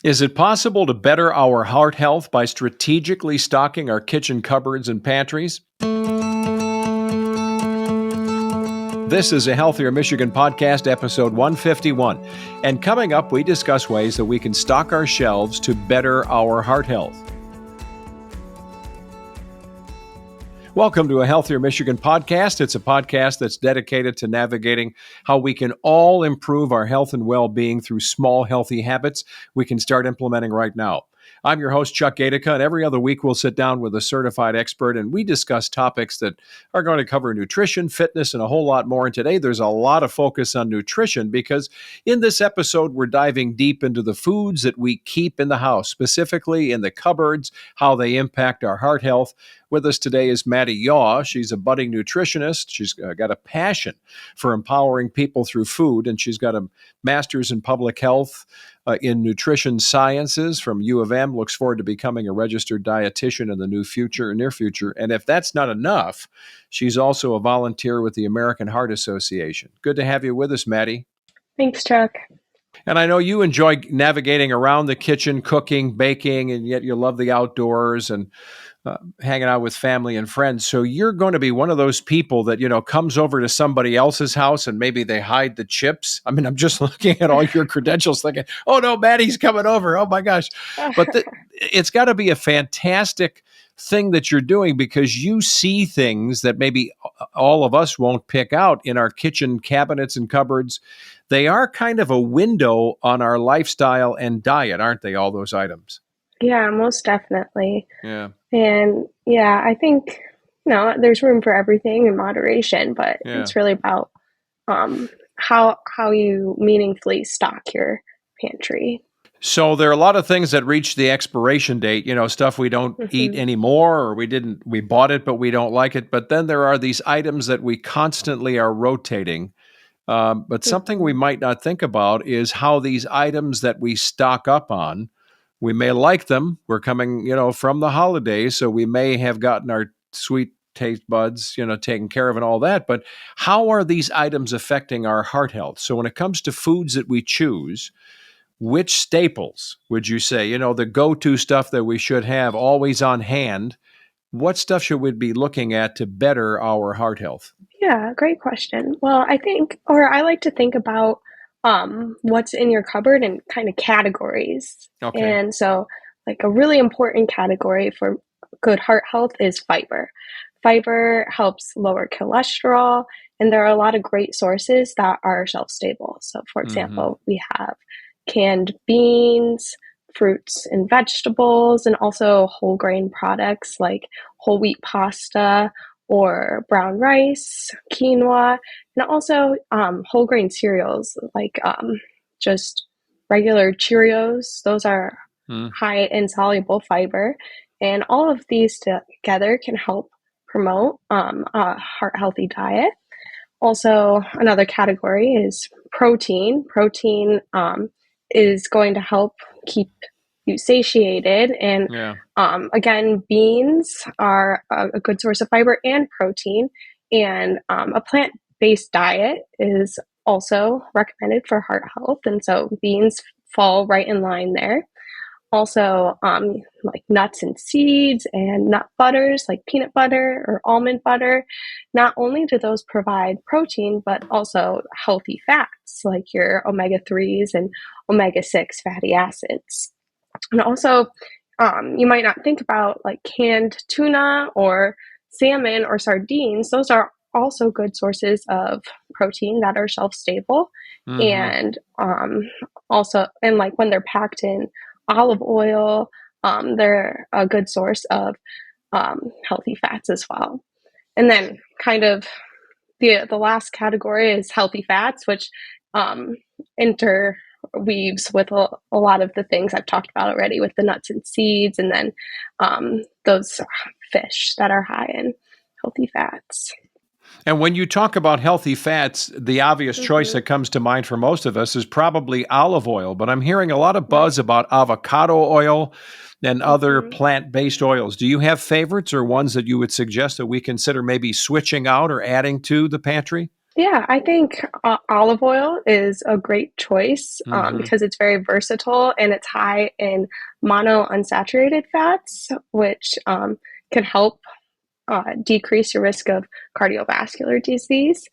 Is it possible to better our heart health by strategically stocking our kitchen cupboards and pantries? This is a Healthier Michigan podcast, episode 151. And coming up, we discuss ways that we can stock our shelves to better our heart health. Welcome to a Healthier Michigan podcast. It's a podcast that's dedicated to navigating how we can all improve our health and well-being through small, healthy habits we can start implementing right now. I'm your host, Chuck Gatica, and every other week we'll sit down with a certified expert and we discuss topics that are going to cover nutrition, fitness, and a whole lot more. And today there's a lot of focus on nutrition because in this episode we're diving deep into the foods that we keep in the house, specifically in the cupboards, how they impact our heart health. With us today is Maddie Yaw. She's a budding nutritionist. She's got a passion for empowering people through food, and she's got a master's in public health in nutrition sciences from U of M. Looks forward to becoming a registered dietitian in the near future. And if that's not enough, she's also a volunteer with the American Heart Association. Good to have you with us, Maddie. Thanks, Chuck. And I know you enjoy navigating around the kitchen, cooking, baking, and yet you love the outdoors and hanging out with family and friends. So you're going to be one of those people that, comes over to somebody else's house and maybe they hide the chips. I mean, I'm just looking at all your credentials thinking, oh no, Maddie's coming over. Oh my gosh. But it's got to be a fantastic thing that you're doing because you see things that maybe all of us won't pick out in our kitchen cabinets and cupboards. They are kind of a window on our lifestyle and diet, aren't they, all those items? Yeah, most definitely. Yeah. And yeah, I think, there's room for everything in moderation, but it's really about how you meaningfully stock your pantry. So there are a lot of things that reach the expiration date, stuff we don't eat anymore, or we bought it, but we don't like it. But then there are these items that we constantly are rotating. But something we might not think about is how these items that we stock up on, we may like them. We're coming, from the holidays, so we may have gotten our sweet taste buds, taken care of and all that. But how are these items affecting our heart health? So when it comes to foods that we choose, which staples would you say, the go-to stuff that we should have always on hand? What stuff should we be looking at to better our heart health? Yeah, great question. Well, I like to think about what's in your cupboard and kind of categories. Okay. And so, like a really important category for good heart health is fiber. Fiber helps lower cholesterol, and there are a lot of great sources that are shelf stable. So, for example, we have canned beans, fruits and vegetables, and also whole grain products like whole wheat pasta or brown rice, quinoa, and also whole grain cereals like just regular Cheerios. Those are high in soluble fiber. And all of these together can help promote a heart healthy diet. Also, another category is protein. Protein is going to help keep you satiated. And again, beans are a good source of fiber and protein. And a plant-based diet is also recommended for heart health. And so beans fall right in line there. Also, like nuts and seeds and nut butters like peanut butter or almond butter. Not only do those provide protein, but also healthy fats like your omega-3s and omega-6 fatty acids. And also, you might not think about like canned tuna or salmon or sardines. Those are also good sources of protein that are shelf stable. And also, and like when they're packed in olive oil, they're a good source of healthy fats as well. And then kind of the last category is healthy fats, which interweaves with a lot of the things I've talked about already with the nuts and seeds, and then those fish that are high in healthy fats. And when you talk about healthy fats, the obvious choice that comes to mind for most of us is probably olive oil. But I'm hearing a lot of buzz about avocado oil and other plant-based oils. Do you have favorites or ones that you would suggest that we consider maybe switching out or adding to the pantry? Yeah, I think olive oil is a great choice Hmm. because it's very versatile and it's high in monounsaturated fats, which can help decrease your risk of cardiovascular disease.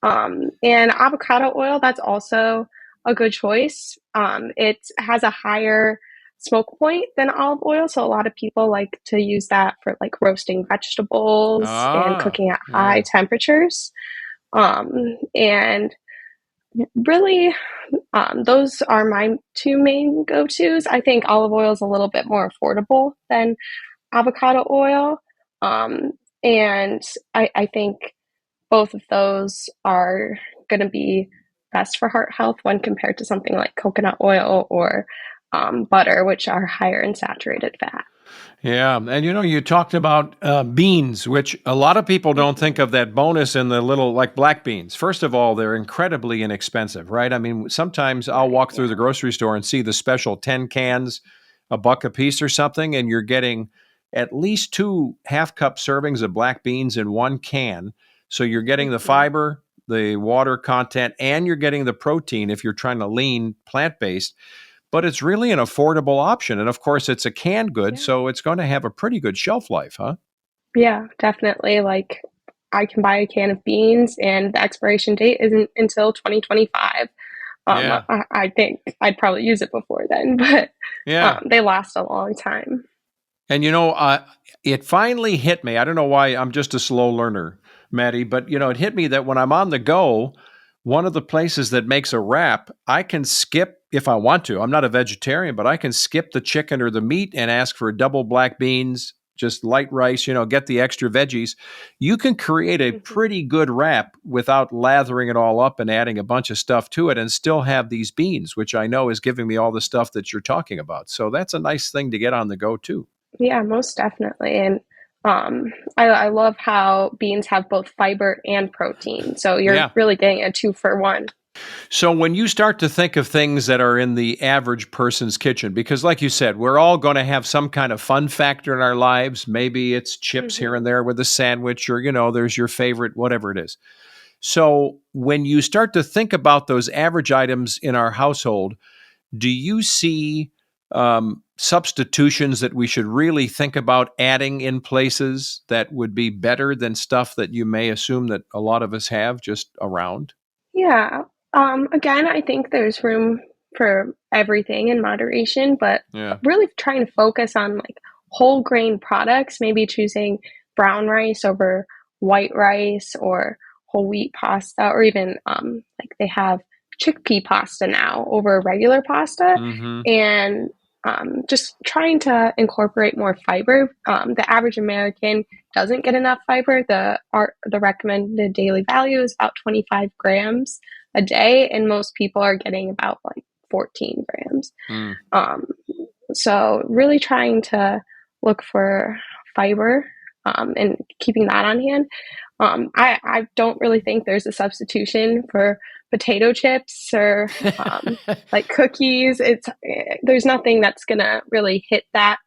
And avocado oil, that's also a good choice. It has a higher smoke point than olive oil, so a lot of people like to use that for like roasting vegetables and Ah, cooking at high yeah. temperatures. And really, those are my two main go-tos. I think olive oil is a little bit more affordable than avocado oil. Um, and I think both of those are going to be best for heart health when compared to something like coconut oil or butter, which are higher in saturated fat. Yeah, and you talked about beans, which a lot of people don't think Mm-hmm. of that bonus in the little like black beans. First of all, they're incredibly inexpensive, right? I mean, sometimes I'll Right. walk through the Yeah. grocery store and see the special 10 cans, a buck a piece or something, and you're getting at least two half-cup servings of black beans in one can. So you're getting the Mm-hmm. fiber, the water content, and you're getting the protein if you're trying to lean plant-based, but it's really an affordable option. And of course, it's a canned good, Yeah. so it's going to have a pretty good shelf life, huh? Yeah, definitely. Like, I can buy a can of beans, and the expiration date isn't until 2025. Yeah. I think I'd probably use it before then, but Yeah. they last a long time. And it finally hit me. I don't know why I'm just a slow learner, Maddie, but it hit me that when I'm on the go, one of the places that makes a wrap, I can skip if I want to. I'm not a vegetarian, but I can skip the chicken or the meat and ask for double black beans, just light rice, get the extra veggies. You can create a Hmm. pretty good wrap without lathering it all up and adding a bunch of stuff to it and still have these beans, which I know is giving me all the stuff that you're talking about. So that's a nice thing to get on the go too. Yeah, most definitely. And I love how beans have both fiber and protein. So you're Yeah. really getting a two for one. So when you start to think of things that are in the average person's kitchen, because like you said, we're all going to have some kind of fun factor in our lives. Maybe it's chips here Hmm. and there with a sandwich, or, there's your favorite, whatever it is. So when you start to think about those average items in our household, do you see substitutions that we should really think about adding in places that would be better than stuff that you may assume that a lot of us have just around? Yeah. Again, I think there's room for everything in moderation, but Yeah. really trying to focus on like whole grain products, maybe choosing brown rice over white rice or whole wheat pasta, or even like they have chickpea pasta now over regular pasta, Mm-hmm. and just trying to incorporate more fiber. The average American doesn't get enough fiber. The recommended daily value is about 25 grams a day, and most people are getting about like 14 grams. Mm. Um, so really trying to look for fiber and keeping that on hand. I don't really think there's a substitution for potato chips or like cookies. There's nothing that's gonna really hit that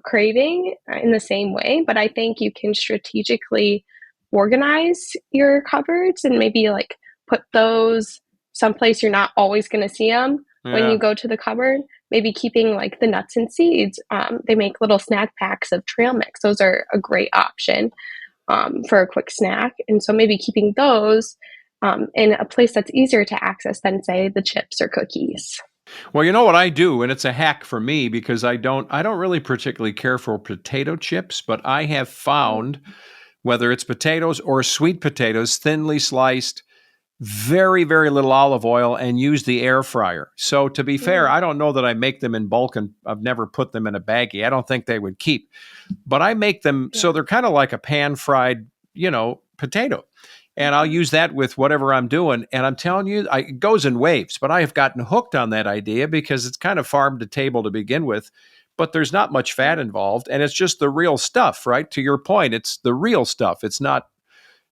craving in the same way, but I think you can strategically organize your cupboards and maybe like put those someplace you're not always going to see them when you Yeah. go to the cupboard. Maybe keeping like the nuts and seeds. They make little snack packs of trail mix. Those are a great option for a quick snack. And so maybe keeping those in a place that's easier to access than, say, the chips or cookies. Well, you know what I do, and it's a hack for me because I don't really particularly care for potato chips, but I have found whether it's potatoes or sweet potatoes, thinly sliced, very, very little olive oil, and use the air fryer. So to be fair, Mm, I don't know that I make them in bulk and I've never put them in a baggie. I don't think they would keep. But I make them so yeah. they're kind of like a pan fried, potato. And I'll Mhm. use that with whatever I'm doing. And I'm telling you, it goes in waves, but I have gotten hooked on that idea because it's kind of farm to table to begin with, but there's not much fat Yeah. involved. And it's just the real stuff, right? To your point, it's the real stuff. It's not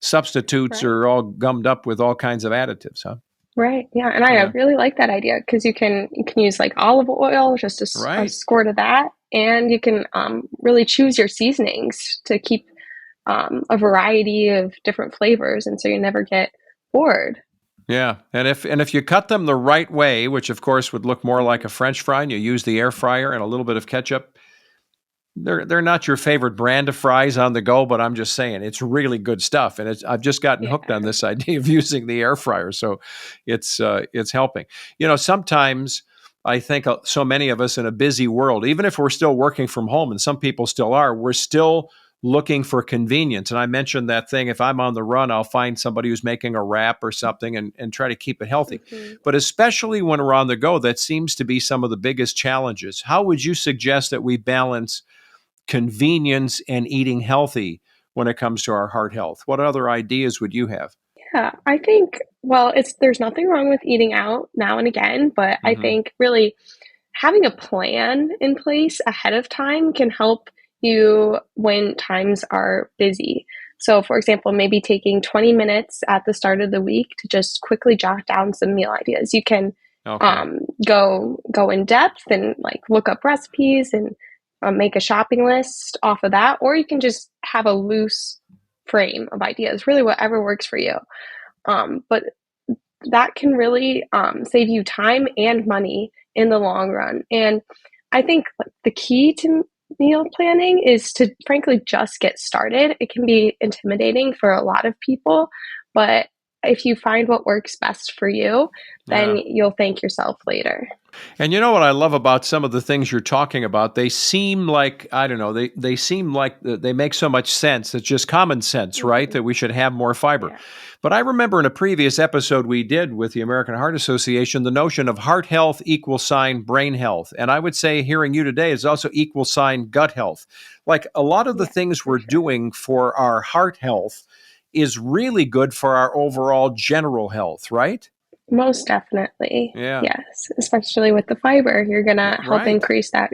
substitutes Right. or all gummed up with all kinds of additives, huh? Right. Yeah. And I Yeah. really like that idea because you can use like olive oil, just a Right. squirt of that, and you can really choose your seasonings to keep a variety of different flavors, and so you never get bored. Yeah, and if you cut them the right way, which of course would look more like a French fry, and you use the air fryer and a little bit of ketchup, they're not your favorite brand of fries on the go, but I'm just saying it's really good stuff, and I've just gotten Yeah. hooked on this idea of using the air fryer, so it's helping. Sometimes I think so many of us in a busy world, even if we're still working from home, and some people still are, we're still looking for convenience. And I mentioned that thing: if I'm on the run, I'll find somebody who's making a wrap or something and try to keep it healthy. Mhm. But especially when we're on the go, that seems to be some of the biggest challenges. How would you suggest that we balance convenience and eating healthy when it comes to our heart health? What other ideas would you have? Yeah, I think, well, there's nothing wrong with eating out now and again, but I Mm-hmm. think really having a plan in place ahead of time can help you when times are busy. So, for example, maybe taking 20 minutes at the start of the week to just quickly jot down some meal ideas. You can Okay. go in depth and like look up recipes and make a shopping list off of that, or you can just have a loose frame of ideas, really whatever works for you. But that can really save you time and money in the long run. And I think like, the key to meal planning is to frankly just get started. It can be intimidating for a lot of people, but if you find what works best for you, then Yeah. you'll thank yourself later. And you know what I love about some of the things you're talking about? They seem like, I don't know, they seem like they make so much sense. It's just common sense, right? Mhm. That we should have more fiber. Yeah. But I remember in a previous episode we did with the American Heart Association, the notion of heart health equals sign brain health. And I would say hearing you today is also equal sign gut health. Like a lot of the Yeah, things for we're sure. doing for our heart health is really good for our overall general health, right? Most definitely. Yeah. Yes, especially with the fiber, you're going to help Right. increase that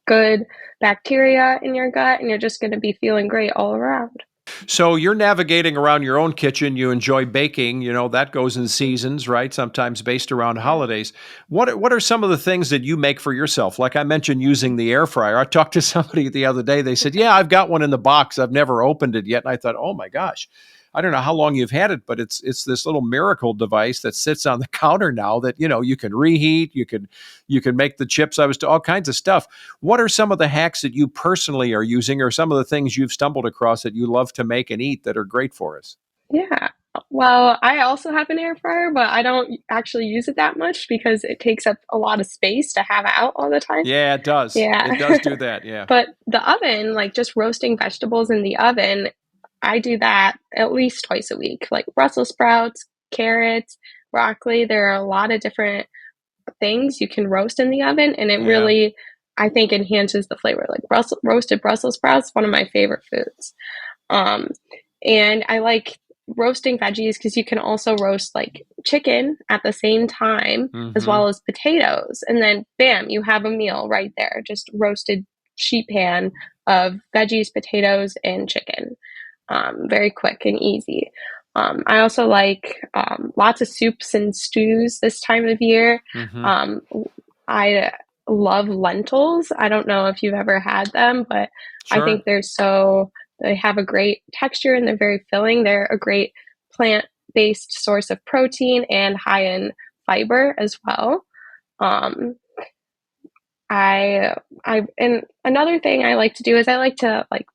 good bacteria in your gut and you're just going to be feeling great all around. So you're navigating around your own kitchen. You enjoy baking. That goes in seasons, right? Sometimes based around Yeah. holidays. What are some of the things that you make for yourself? Like I mentioned, using the air fryer. I talked to somebody the other day. They said, "Yeah, I've got one in the box. I've never opened it yet." And I thought, "Oh my gosh." I don't know how long you've had it, but it's this little miracle device that sits on the counter now that you can reheat, you can make the chips. I was to all kinds of stuff. What are some of the hacks that you personally are using, or some of the things you've stumbled across that you love to make and eat that are great for us? Yeah. Well, I also have an air fryer, but I don't actually use it that much because it takes up a lot of space to have out all the time. Yeah, it does. Yeah. It does do that. Yeah. But the oven, like just roasting vegetables in the oven, I do that at least twice a week. Like Brussels sprouts, carrots, broccoli. There are a lot of different things you can roast in the oven, and it Yeah. really, I think, enhances the flavor. Like roasted Brussels sprouts, one of my favorite foods. Um, and I like roasting veggies because you can also roast like chicken at the same time as Mm-hmm. well as potatoes. And then, bam, you have a meal right there. Just roasted sheet pan of veggies, potatoes, and chicken. Very quick and easy. I also like lots of soups and stews this time of year. Mm-hmm. Um, I love lentils. I don't know if you've ever had them, but I think Sure. they have a great texture and they're very filling. They're a great plant based source of protein and high in fiber as well. Um, and another thing I like to do is I like to like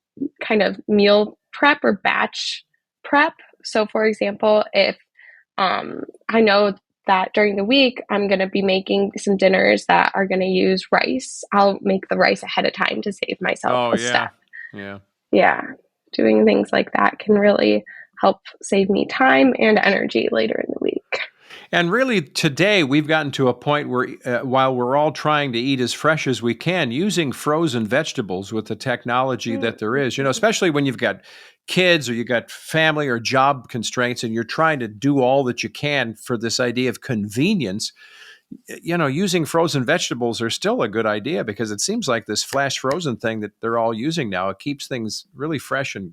kind of meal prep or batch prep. So, for example, if I know that during the week I'm going to be making some dinners that are going to use rice, I'll make the rice ahead of time to save myself Oh a step. yeah. Yeah. Yeah, doing things like that can really help save me time and energy later in the week. And really, today we've gotten to a point where, while we're all trying to eat as fresh as we can, using frozen vegetables with the technology that there is, Mm-hmm. especially when you've got kids or you've got family or job constraints and you're trying to do all that you can for this idea of convenience, using frozen vegetables are still a good idea because it seems like this flash frozen thing that they're all using now, it keeps things really fresh and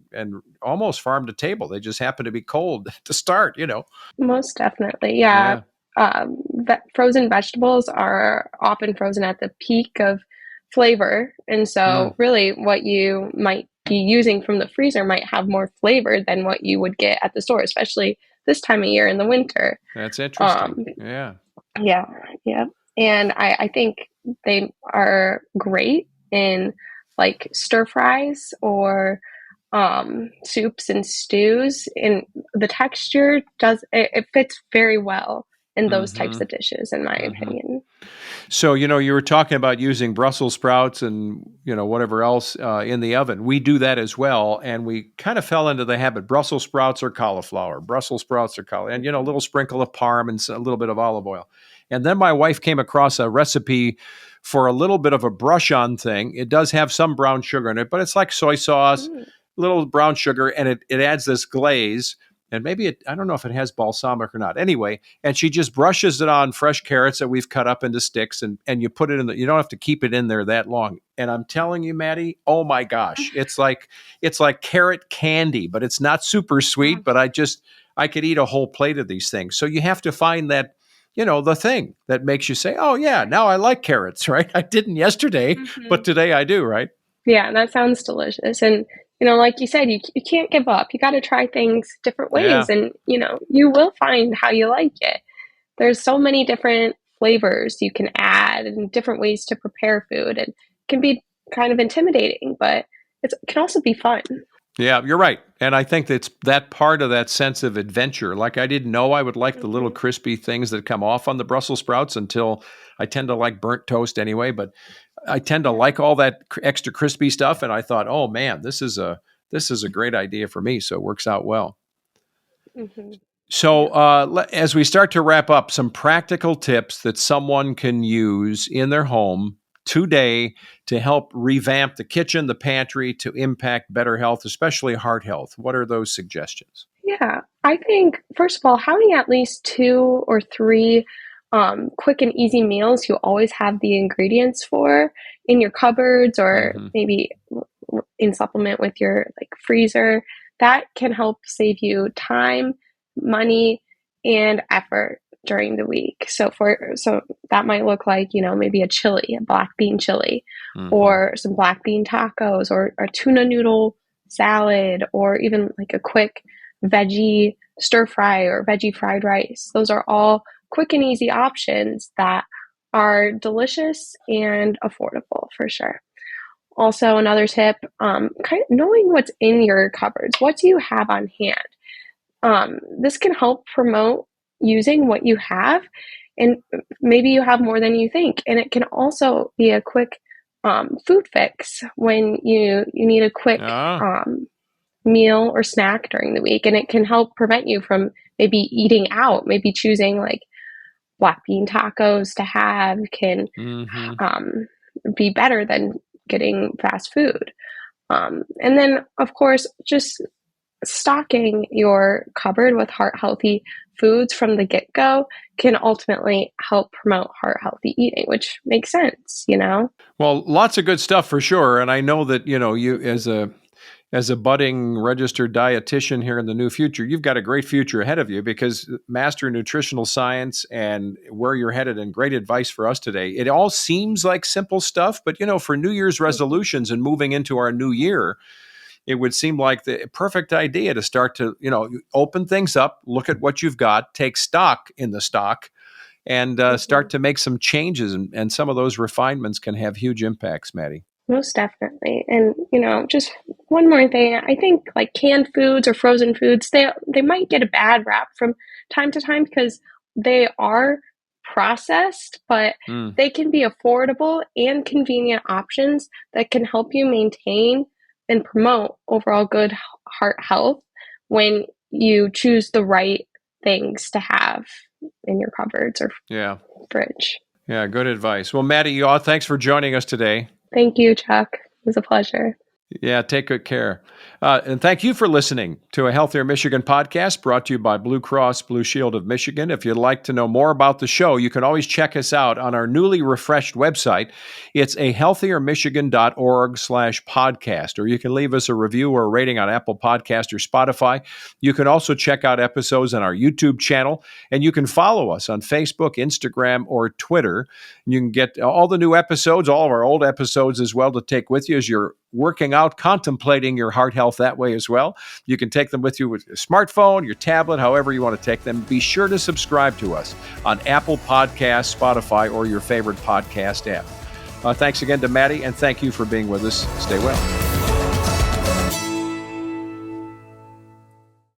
almost farm to table. They just happen to be cold to start. Most definitely. Yeah. Yeah. Frozen vegetables are often frozen at the peak of flavor. And Mm. so, really, what you might be using from the freezer might have more flavor than what you would get at the store, especially this time of year in the winter. That's interesting. Um, Yeah. yeah, yeah. And I think they are great in like stir fries or soups and stews. And the texture it fits very well in those types Mm-hmm. of dishes, in my Mm-hmm. opinion. So, you were talking about using Brussels sprouts and, whatever else in the oven. We do that as well. And we kind of fell into the habit. Brussels sprouts or cauliflower, Brussels sprouts or cauliflower, and, a Mhm. little sprinkle of parm and a little bit of olive oil. And then my wife came across a recipe for a little bit of a brush on thing. It does have some brown sugar in it, but it's like soy sauce, Mm. little brown sugar, and it adds this glaze. And maybe I don't know if it has balsamic or not. Anyway, and she just brushes it on fresh carrots that we've cut up into sticks, and you put it in you don't have to keep it in there that long. And I'm telling you, Maddie, oh my gosh, it's like carrot candy, but it's not super sweet, but I could eat a whole plate of these things. So you have to find that, the thing that makes you say, oh yeah, now I like carrots, right? I didn't yesterday, but Mhm. today I do, right? Yeah, that sounds delicious. And, like you said, you can't give up. You got to try things different ways, Yeah. and, you will find how you like it. There's so many different flavors you can add and different ways to prepare food. And it can be kind of intimidating, but it can also be fun. Yeah, you're right. And I think that's that part of that sense of adventure. Like I didn't know I would like the little Hmm. crispy things that come off on the Brussels sprouts until I tend to like burnt toast anyway, but I tend to Yeah. like all that extra crispy stuff and I thought, "Oh man, this is a great idea for me." So it works out well. Hmm. So, Yeah. as we start to wrap up, some practical tips that someone can use in their home today to help revamp the kitchen, the pantry, to impact better health, especially heart health. What are those suggestions? Yeah, I think first of all, having at least two or three quick and easy meals you always have the ingredients for in your cupboards, or Hmm. maybe in supplement with your like freezer, that can help save you time, money, and effort during the week. So that might look like, maybe a black bean chili, Hmm. or some black bean tacos, or a tuna noodle salad, or even like a quick veggie stir fry or veggie fried rice. Those are all quick and easy options that are delicious and affordable for sure. Also, another tip, kind of knowing what's in your cupboards. What do you have on hand? This can help promote using what you have, and maybe you have more than you think. And it can also be a quick food fix when you need a quick Ah, meal or snack during the week, and it can help prevent you from maybe eating out. Maybe choosing like black bean tacos to have can hmm. um, be better than getting fast food. And then, of course, just stocking your cupboard with heart healthy foods from the get go can ultimately help promote heart healthy eating, which makes sense. Well, lots of good stuff for sure. And I know that, you as a budding registered dietitian here in the new future, you've got a great future ahead of you because master nutritional science and where you're headed and great advice for us today. It all seems like simple stuff, but for New Year's Mhm. resolutions and moving into our new year, it would seem like the perfect idea to start to, open things up, look at what you've got, take stock in the stock, and start Mhm. to make some changes. And some of those refinements can have huge impacts, Maddie. Most definitely. And, just one more thing. I think like canned foods or frozen foods, they might get a bad rap from time to time because they are processed, but Mm, they can be affordable and convenient options that can help you maintain and promote overall good heart health when you choose the right things to have in your cupboards or yeah. fridge. Yeah, good advice. Well, Maddie, thanks for joining us today. Thank you, Chuck. It was a pleasure. Yeah, take good care. And thank you for listening to a Healthier Michigan podcast brought to you by Blue Cross Blue Shield of Michigan. If you'd like to know more about the show, you can always check us out on our newly refreshed website. It's ahealthiermichigan.org/podcast, or you can leave us a review or a rating on Apple Podcast or Spotify. You can also check out episodes on our YouTube channel, and you can follow us on Facebook, Instagram, or Twitter. You can get all the new episodes, all of our old episodes as well to take with you as you're working out, contemplating your heart health that way as well. You can take them with you with your smartphone, your tablet, however you want to take them. Be sure to subscribe to us on Apple Podcasts, Spotify, or your favorite podcast app. Thanks again to Maddie, and thank you for being with us. Stay well.